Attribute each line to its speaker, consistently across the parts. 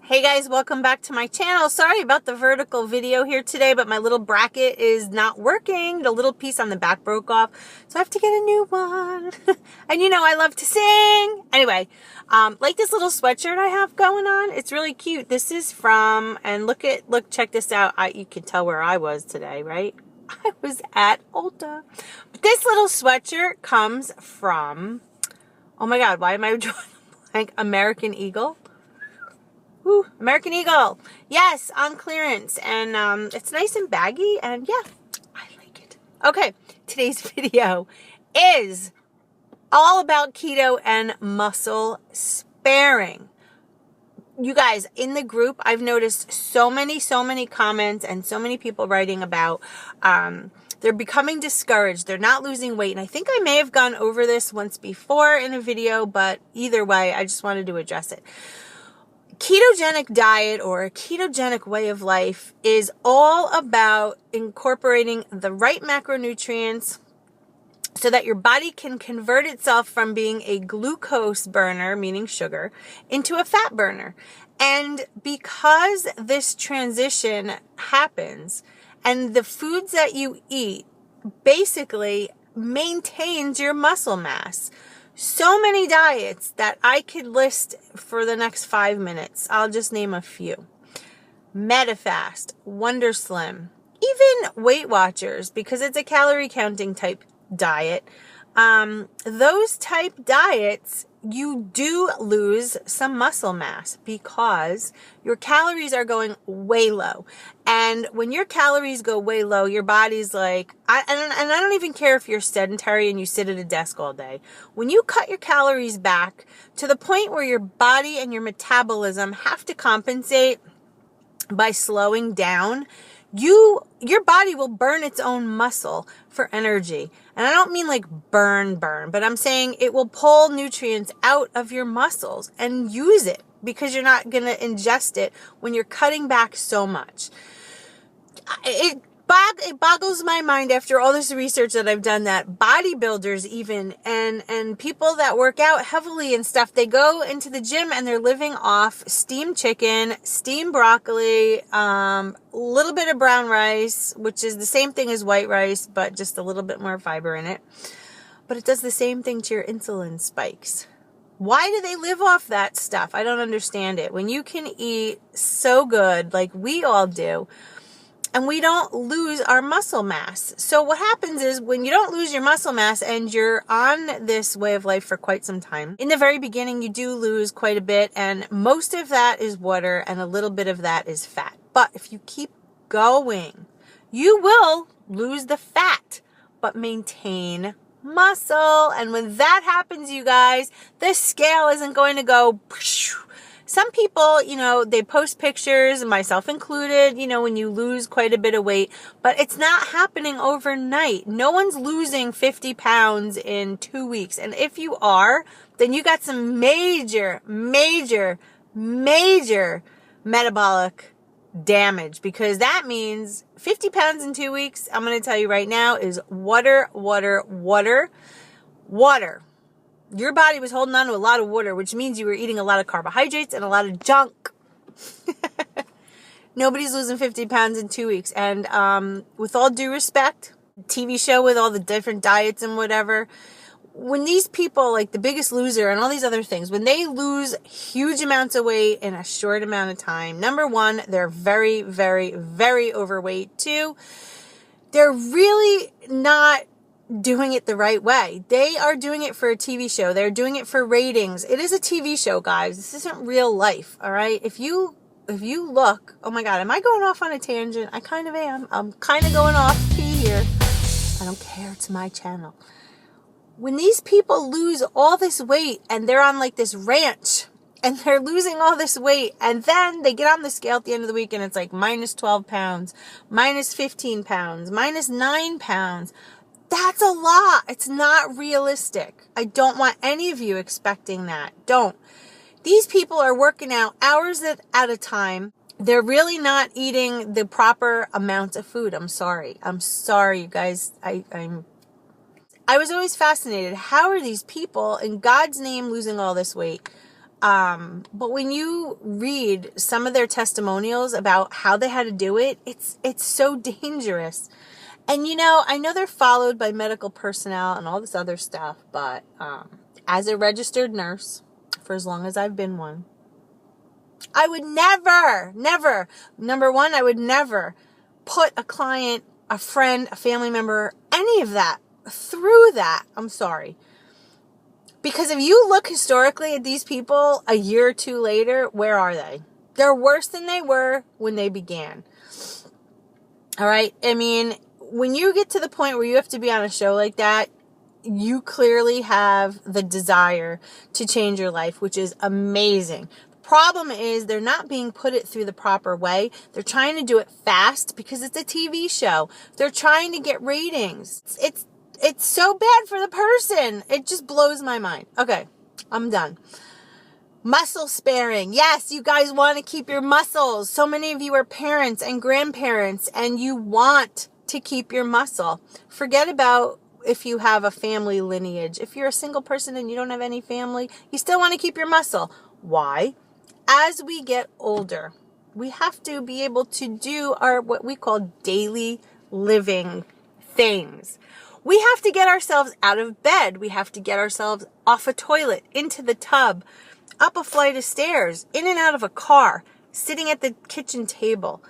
Speaker 1: Hey guys, welcome back to my channel. Sorry about the vertical video here today, but my little bracket is not working. The little piece on the back broke off, so I have to get a new one. And you know I love to sing. Anyway, like this little sweatshirt I have going on, it's really cute. This is from, and look, check this out. You can tell where I was today, right? I was at Ulta. But this little sweatshirt comes from, oh my God, why am I drawing a blank? American Eagle. Woo, American Eagle. Yes, on clearance. And it's nice and baggy. And yeah, I like it. Okay, today's video is all about keto and muscle sparing. You guys, in the group, I've noticed so many comments and so many people writing about they're becoming discouraged. They're not losing weight. And I think I may have gone over this once before in a video, but either way, I just wanted to address it. Ketogenic diet or a ketogenic way of life is all about incorporating the right macronutrients so that your body can convert itself from being a glucose burner, meaning sugar, into a fat burner. And because this transition happens and the foods that you eat basically maintains your muscle mass. So many diets that I could list for the next 5 minutes. I'll just name a few. Medifast, WonderSlim, even Weight Watchers, because it's a calorie counting type diet. Those type diets, you do lose some muscle mass because your calories are going way low. And when your calories go way low, your body's like, I don't even care if you're sedentary and you sit at a desk all day. When you cut your calories back to the point where your body and your metabolism have to compensate by slowing down, your body will burn its own muscle for energy. And I don't mean like burn, but I'm saying it will pull nutrients out of your muscles and use it because you're not going to ingest it when you're cutting back so much. It boggles my mind after all this research that I've done that bodybuilders even and people that work out heavily and stuff, they go into the gym and they're living off steamed chicken, steamed broccoli, little bit of brown rice, which is the same thing as white rice, but just a little bit more fiber in it. But it does the same thing to your insulin spikes. Why do they live off that stuff? I don't understand it. When you can eat so good like we all do, and we don't lose our muscle mass. So what happens is when you don't lose your muscle mass and you're on this way of life for quite some time, in the very beginning, you do lose quite a bit. And most of that is water and a little bit of that is fat. But if you keep going, you will lose the fat, but maintain muscle. And when that happens, you guys, the scale isn't going to go. Some people, they post pictures, myself included, when you lose quite a bit of weight, but it's not happening overnight. No one's losing 50 pounds in 2 weeks. And if you are, then you got some major metabolic damage, because that means 50 pounds in 2 weeks, I'm going to tell you right now, is water. Your body was holding on to a lot of water, which means you were eating a lot of carbohydrates and a lot of junk. Nobody's losing 50 pounds in 2 weeks. And with all due respect, TV show with all the different diets and whatever, when these people, like The Biggest Loser and all these other things, when they lose huge amounts of weight in a short amount of time, number one, they're very overweight. Two, they're really not doing it the right way. They are doing it for a TV show. They're doing it for ratings. It is a TV show, guys. This isn't real life, all right? If you look, oh my God, am I going off on a tangent? I kind of am. I'm kind of going off key here. I don't care. It's my channel. When these people lose all this weight and they're on like this ranch and they're losing all this weight and then they get on the scale at the end of the week and it's like minus 12 pounds, minus 15 pounds, minus 9 pounds. That's a lot. It's not realistic. I don't want any of you expecting that. Don't. These people are working out hours at a time. They're really not eating the proper amount of food. I'm sorry, you guys. I was always fascinated. How are these people in God's name losing all this weight? But when you read some of their testimonials about how they had to do it, it's so dangerous. And I know they're followed by medical personnel and all this other stuff, but as a registered nurse, for as long as I've been one, I would never, number one, I would never put a client, a friend, a family member, any of that through that. I'm sorry. Because if you look historically at these people a year or two later, where are they? They're worse than they were when they began. All right? I mean, when you get to the point where you have to be on a show like that, you clearly have the desire to change your life, which is amazing. The problem is they're not being put it through the proper way. They're trying to do it fast because it's a TV show. They're trying to get ratings. It's so bad for the person. It just blows my mind. Okay, I'm done. Muscle sparing. Yes, you guys want to keep your muscles. So many of you are parents and grandparents and you want to keep your muscle. Forget about if you have a family lineage. If you're a single person and you don't have any family, you still want to keep your muscle. Why? As we get older, we have to be able to do our what we call daily living things. We have to get ourselves out of bed. We have to get ourselves off a toilet, into the tub, up a flight of stairs, in and out of a car, sitting at the kitchen table.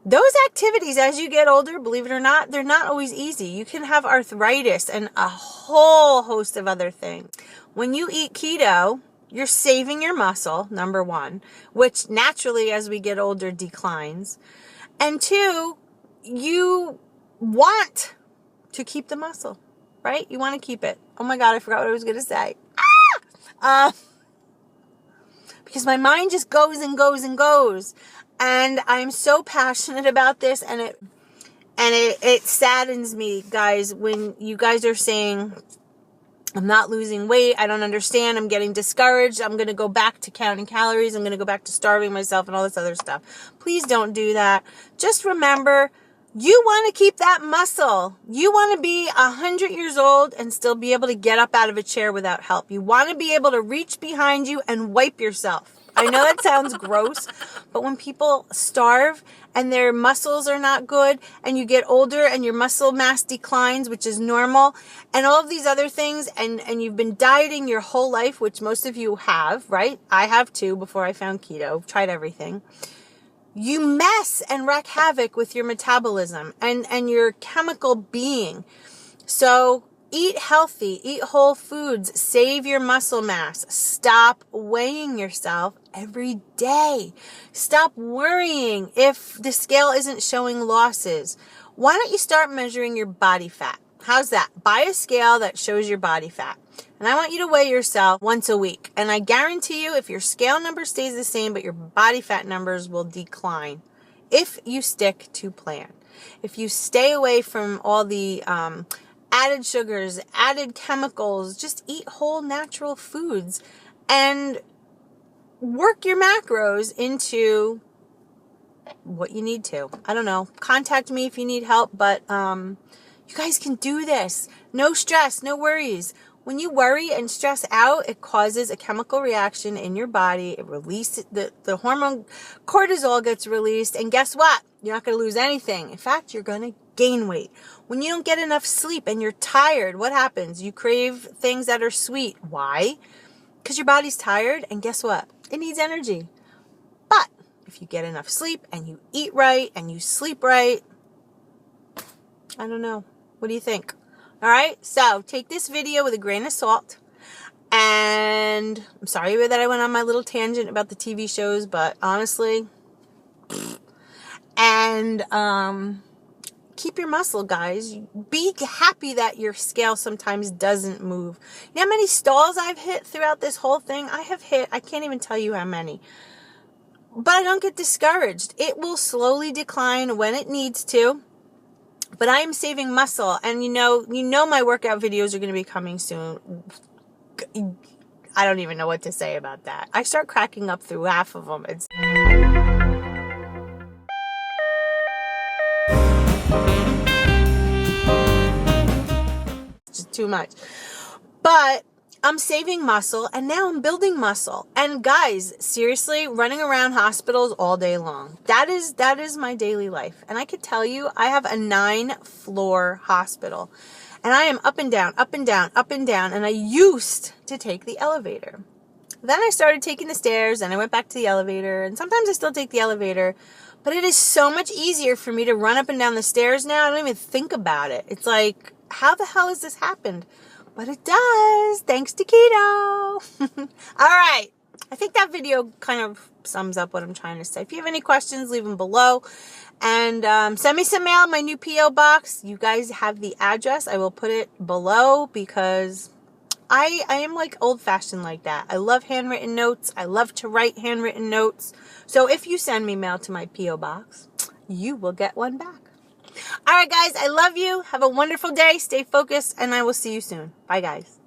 Speaker 1: Those activities, as you get older, believe it or not, they're not always easy. You can have arthritis and a whole host of other things. When you eat keto, you're saving your muscle, number one, which naturally, as we get older, declines. And two, you want to keep the muscle, right? You want to keep it. Oh my God, I forgot what I was going to say. Because my mind just goes and goes and goes. And I'm so passionate about this, and it saddens me, guys, when you guys are saying, I'm not losing weight, I don't understand, I'm getting discouraged, I'm going to go back to counting calories, I'm going to go back to starving myself and all this other stuff. Please don't do that. Just remember, you want to keep that muscle. You want to be 100 years old and still be able to get up out of a chair without help. You want to be able to reach behind you and wipe yourself. I know that sounds gross, but when people starve and their muscles are not good and you get older and your muscle mass declines, which is normal, and all of these other things, and you've been dieting your whole life, which most of you have, right? I have too before I found keto, tried everything. You mess and wreak havoc with your metabolism and your chemical being. So eat healthy, eat whole foods, save your muscle mass. Stop weighing yourself every day. Stop worrying if the scale isn't showing losses. Why don't you start measuring your body fat? How's that? Buy a scale that shows your body fat. And I want you to weigh yourself once a week. And I guarantee you, if your scale number stays the same, but your body fat numbers will decline if you stick to plan. If you stay away from all the added sugars, added chemicals, just eat whole natural foods and work your macros into what you need to. I don't know. Contact me if you need help, but you guys can do this. No stress, no worries. When you worry and stress out, it causes a chemical reaction in your body. It releases the hormone cortisol gets released, and guess what? You're not going to lose anything. In fact, you're going to gain weight. When you don't get enough sleep and you're tired, what happens? You crave things that are sweet. Why? Because your body's tired, and guess what? It needs energy. But if you get enough sleep and you eat right and you sleep right, I don't know. What do you think? All right, so take this video with a grain of salt. And I'm sorry that I went on my little tangent about the TV shows, but honestly, and keep your muscle, guys. Be happy that your scale sometimes doesn't move. You know how many stalls I've hit throughout this whole thing? I have hit, I can't even tell you how many. But I don't get discouraged. It will slowly decline when it needs to. But I am saving muscle, and you know my workout videos are going to be coming soon. I don't even know what to say about that. I start cracking up through half of them. It's just too much. But I'm saving muscle, and now I'm building muscle. And guys, seriously, running around hospitals all day long. That is my daily life. And I could tell you, I have a 9-floor hospital. And I am up and down, up and down, up and down. And I used to take the elevator. Then I started taking the stairs, and I went back to the elevator. And sometimes I still take the elevator. But it is so much easier for me to run up and down the stairs now. I don't even think about it. It's like, how the hell has this happened? But it does, thanks to keto. All right. I think that video kind of sums up what I'm trying to say. If you have any questions, leave them below. And send me some mail, my new P.O. box. You guys have the address. I will put it below because I am like old-fashioned like that. I love handwritten notes. I love to write handwritten notes. So if you send me mail to my P.O. box, you will get one back. All right, guys, I love you. Have a wonderful day. Stay focused, and I will see you soon. Bye, guys.